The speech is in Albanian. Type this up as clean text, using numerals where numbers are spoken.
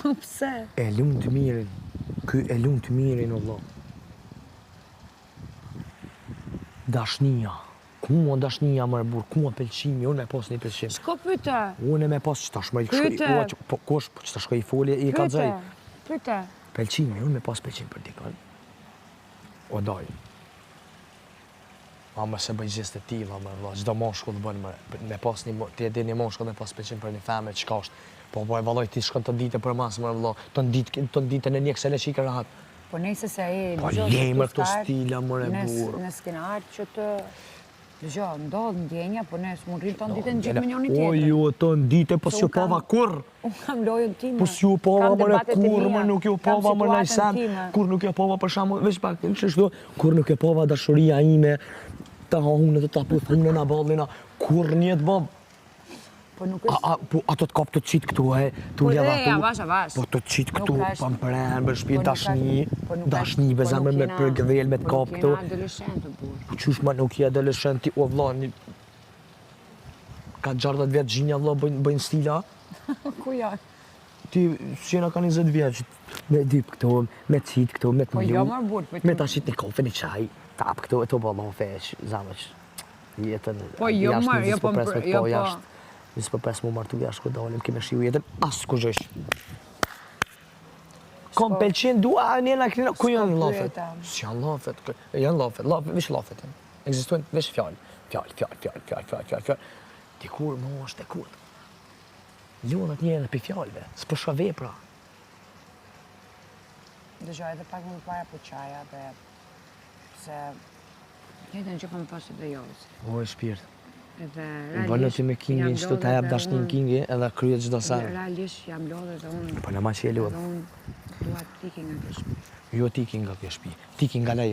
Pse? E lumë të mirin. Ky e lumë të mirin, Allah. Dashnia. Ku mua dashnia më e burr, ku mua pëlqimi, unë me pas një pëlqim. Shko pyte. Unë me pas çta shmoj Pyte. po kush çta shkoj folje i ka xhej. Pyte. Pëlqimi, unë me pas pëlqim për dikon. O doj. Ama se bëj gjeste tilla, më valla, çdo moshkull bën me pas ti e dini moshkull me pas pëlqim për një femër çka është. Po valloj ti shkon të ditë për mas më valla, të ditën e një kësaj çika rahat. Po nëse se ai Po lejmë këto stila më e burr. Në skenar që të dëgjoj, ndodh ndjenja, po ne s'mund rrim ton ditën gjithë me njëri tjetrin. O ju ton ditë po s'ju pava kurr. Unë kam lojën time. Po s'ju pava më kurr, më nuk ju pava më në sen. Kur nuk ju pava për shembull, veç pak çështo, kur nuk ju pava dashuria ime, ta hunë të tapu thunë na ballina, kur një të bab. Po nuk është. Po ato të kap të çit këtu tu ledha tu. Avash. Po të çit këtu, pa pran, për shtëpi dashni bezamër me për gdhel me të kap këtu. Po adoleshent të burr. Po çush më nuk je adoleshent ti o vllani. Ka 60 vjet gjinja vlla bëjnë stila. Ku janë? Ti s'jena ka 20 vjeç, me dip këtu, me çit këtu, me të Po mlu. jo më burr, po. Me tashit një kafe, një çaj, tap këtu e to ballon fesh, zamësh. Jetën. Po jo më, jo po jashtë. Nisë për 5 mu martu jashtë ku dalim, keme shiu jetën, as ku gjësh. Kom pëlqen, dua, njëna kënina, ku janë lafet? S'janë lafet, janë lafet, vish lafet. Ekzistojnë vish fjallë. Fjallë. Dikur, më është e kur. Lunat njënë për fjallëve, s'për shka vepra. Dëgjoj edhe pak më para për qaja dhe se jetën që më pasë dhe jovës. O, e shpirt. Edhe Bënë ti me Kingi, që të jap dashnin Kingi, edhe kryet çdo sa. Realisht jam lodhur dhe unë. Po në ma që e lodhë. Unë dua të ikë nga kjo shtëpi. Jo ti ki nga kjo shtëpi, ti ki nga lej.